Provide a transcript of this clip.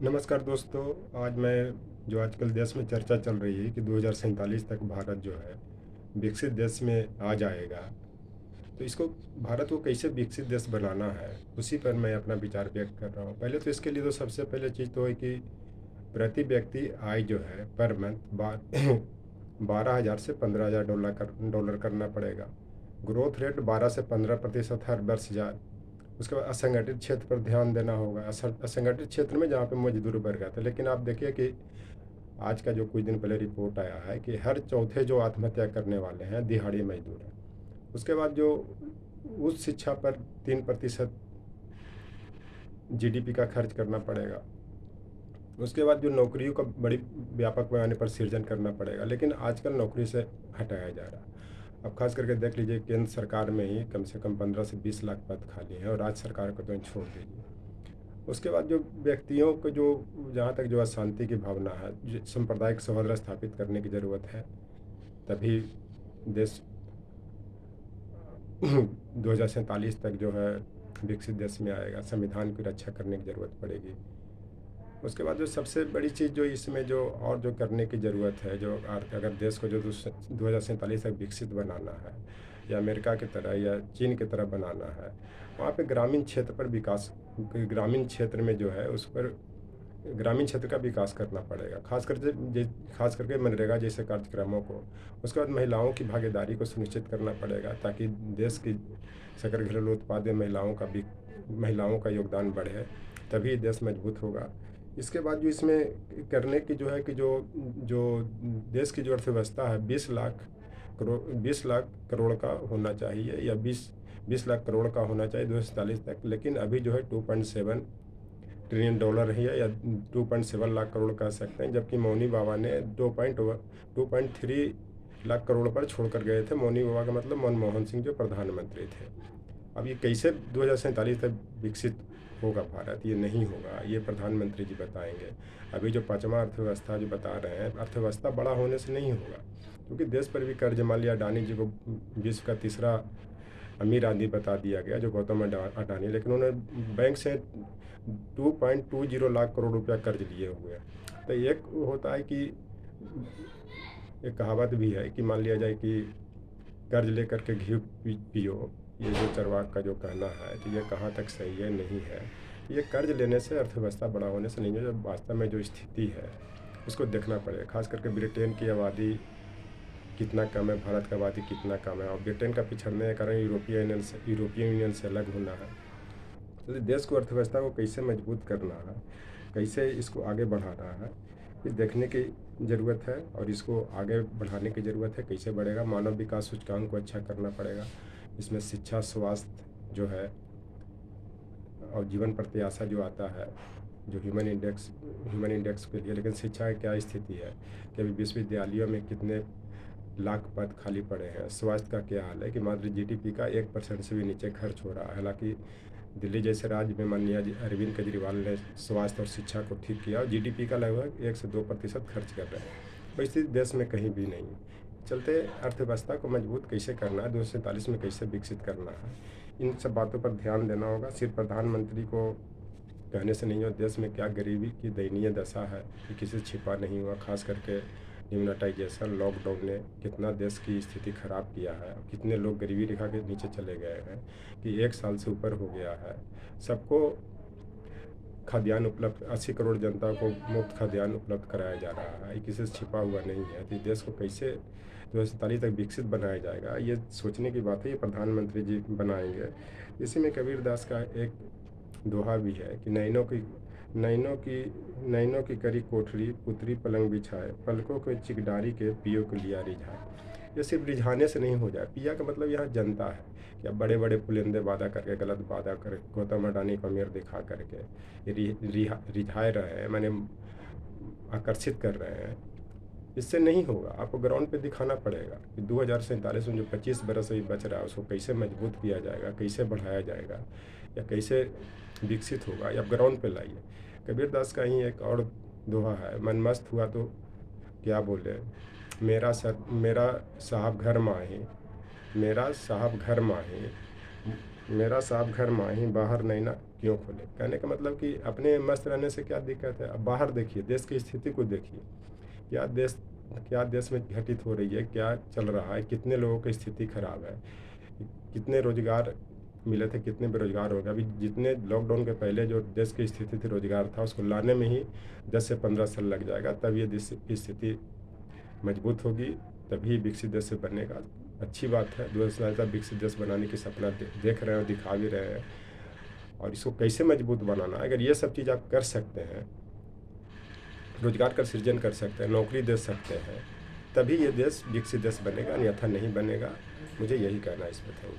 नमस्कार दोस्तों। आज मैं जो आजकल देश में चर्चा चल रही है कि 2047 तक भारत जो है विकसित देश में आ जाएगा। तो इसको भारत को कैसे विकसित देश बनाना है, उसी पर मैं अपना विचार व्यक्त कर रहा हूँ। पहले तो इसके लिए तो सबसे पहले चीज़ तो है कि प्रति व्यक्ति आय जो है पर मंथ 12,000 से 15,000 डॉलर करना पड़ेगा। ग्रोथ रेट 12 से 15% हर वर्ष जाए। उसके बाद असंगठित क्षेत्र पर ध्यान देना होगा। असंगठित क्षेत्र में जहाँ पे मजदूर वर्ग आता है, लेकिन आप देखिए कि आज का जो कुछ दिन पहले रिपोर्ट आया है कि हर चौथे जो आत्महत्या करने वाले हैं दिहाड़ी मजदूर हैं। उसके बाद जो उच्च शिक्षा पर 3% जीडीपी का खर्च करना पड़ेगा। उसके बाद जो नौकरियों का बड़ी व्यापक पैमाने पर सृजन करना पड़ेगा, लेकिन आजकल नौकरी से हटाया जा रहा है। अब खास करके देख लीजिए, केंद्र सरकार में ही कम से कम 15 से 20 लाख पद खाली हैं, और राज्य सरकार को तो छोड़ दीजिए। उसके बाद जो व्यक्तियों को जो जहाँ तक जो अशांति की भावना है, जो सांप्रदायिक सौहार्द स्थापित करने की ज़रूरत है, तभी देश 2047 तक जो है विकसित देश में आएगा। संविधान की रक्षा करने की ज़रूरत पड़ेगी। उसके बाद जो सबसे बड़ी चीज़ जो इसमें जो और जो करने की ज़रूरत है, जो अगर देश को जो 2047 तक विकसित बनाना है, या अमेरिका की तरह या चीन की तरह बनाना है, वहाँ पे ग्रामीण क्षेत्र पर विकास, ग्रामीण क्षेत्र में जो है उस पर ग्रामीण क्षेत्र का विकास करना पड़ेगा। खास करके मनरेगा जैसे कार्यक्रमों को। उसके बाद महिलाओं की भागीदारी को सुनिश्चित करना पड़ेगा, ताकि देश की सकल घरेलू उत्पाद में महिलाओं का योगदान बढ़े, तभी देश मजबूत होगा। इसके बाद जो इसमें करने की जो है कि जो जो देश की जो अर्थव्यवस्था है 20 लाख करोड़ का होना चाहिए, या 20 लाख करोड़ का होना चाहिए 2047 तक। लेकिन अभी जो है 2.7 ट्रिलियन डॉलर है, या 2.7 लाख करोड़ कह सकते हैं, जबकि मौनी बाबा ने 2.3 लाख करोड़ पर छोड़कर गए थे। मौनी बाबा का मतलब मनमोहन सिंह जो प्रधानमंत्री थे। अब ये कैसे 2047 तक विकसित होगा भारत, ये नहीं होगा, ये प्रधानमंत्री जी बताएंगे। अभी जो पाँचवा अर्थव्यवस्था जो बता रहे हैं, अर्थव्यवस्था बड़ा होने से नहीं होगा, क्योंकि देश पर भी कर्ज, मान लिया अडानी जी को विश्व का तीसरा अमीर आदमी बता दिया गया, जो गौतम अडानी, लेकिन उन्होंने बैंक से 2.20 लाख करोड़ रुपया कर्ज लिए हुए हैं। तो एक होता है कि एक कहावत भी है कि मान लिया जाए कि कर्ज लेकर के घी पियो, ये जो चरवाक का जो कहना है, तो ये कहाँ तक सही है, नहीं है। ये कर्ज लेने से अर्थव्यवस्था बड़ा होने से नहीं है। जब वास्तव में जो स्थिति है उसको देखना पड़ेगा। खास करके ब्रिटेन की आबादी कितना कम है, भारत का आबादी कितना कम है, और ब्रिटेन का पिछड़ने के कारण यूरोपियन यूनियन से अलग होना है। तो देश को, अर्थव्यवस्था को कैसे मजबूत करना है, कैसे इसको आगे बढ़ाना है, ये देखने की ज़रूरत है, और इसको आगे बढ़ाने की ज़रूरत है। कैसे बढ़ेगा? मानव विकास सूचकांक को अच्छा करना पड़ेगा। इसमें शिक्षा, स्वास्थ्य जो है, और जीवन प्रत्याशा जो आता है, जो ह्यूमन इंडेक्स के लिए। लेकिन शिक्षा की क्या स्थिति है कि अभी विश्वविद्यालयों में कितने लाख पद खाली पड़े हैं। स्वास्थ्य का क्या हाल है कि मात्र जीडीपी का 1% से भी नीचे खर्च हो रहा है। हालांकि दिल्ली जैसे राज्य में माननीय अरविंद केजरीवाल ने स्वास्थ्य और शिक्षा को ठीक किया, और जीडीपी का लगभग 1 से 2% खर्च कर रहे हैं। वैसे देश में कहीं भी नहीं। चलते अर्थव्यवस्था को मजबूत कैसे करना है, 2047 में कैसे विकसित करना है, इन सब बातों पर ध्यान देना होगा। सिर्फ प्रधानमंत्री को कहने से नहीं हो। देश में क्या गरीबी की दयनीय दशा है, ये किसी से छिपा नहीं हुआ। खास करके डिमोनेटाइजेशन, लॉकडाउन ने कितना देश की स्थिति ख़राब किया है, कितने लोग गरीबी रेखा के नीचे चले गए हैं, कि 1 साल से ऊपर हो गया है। सबको खाद्यान्न उपलब्ध, 80 करोड़ जनता को मुफ्त खाद्यान्न उपलब्ध कराया जा रहा है, ये किसी से छिपा हुआ नहीं है। तो देश को कैसे 2047 तक विकसित बनाया जाएगा, ये सोचने की बात है। ये प्रधानमंत्री जी बनाएंगे। इसी में कबीर दास का एक दोहा भी है कि नैनों की करी कोठरी, पुतरी पलंग बिछाए, पलकों के चिकडारी के पियो के लिया रिझाए। ये सिर्फ रिझाने से नहीं हो जाए। पिया का मतलब यहाँ जनता है, कि अब बड़े बड़े पुलिंदे वादा करके, गलत वादा कर गौतम अडानी को अमीर दिखा करके ये रिझाए रहे हैं, मैंने आकर्षित कर रहे हैं। इससे नहीं होगा। आपको ग्राउंड पे दिखाना पड़ेगा कि 2047 में जो 25 बरस अभी बच रहा है, उसको कैसे मजबूत किया जाएगा, कैसे बढ़ाया जाएगा, या कैसे विकसित होगा, या ग्राउंड पे लाइए। कबीर दास का ही एक और दोहा है, मन मस्त हुआ तो क्या बोले, मेरा साहब घर माही, मेरा साहब घर माही, मेरा साहब घर माही, बाहर नैना क्यों खोले? कहने का मतलब कि अपने मस्त रहने से क्या दिक्कत है? अब बाहर देखिए, देश की स्थिति को देखिए, क्या देश क्या देश में घटित हो रही है, क्या चल रहा है, कितने लोगों की स्थिति खराब है, कितने रोजगार मिले थे, कितने बेरोजगार हो गए। अभी जितने लॉकडाउन के पहले जो देश की स्थिति थी, रोजगार था, उसको लाने में ही 10 से 15 साल लग जाएगा, तब ये देश की स्थिति मजबूत होगी, तभी विकसित देश से बनेगा। अच्छी बात है, दूसरा नेता विकसित देश बनाने की सपना देख रहे हैं, दिखा भी रहे हैं। और इसको कैसे मजबूत बनाना, अगर ये सब चीज़ आप कर सकते हैं, रोजगार का सृजन कर सकते हैं, नौकरी दे सकते हैं, तभी ये देश विकसित देश बनेगा, अन्यथा नहीं बनेगा। मुझे यही कहना है इस पर। Thank you.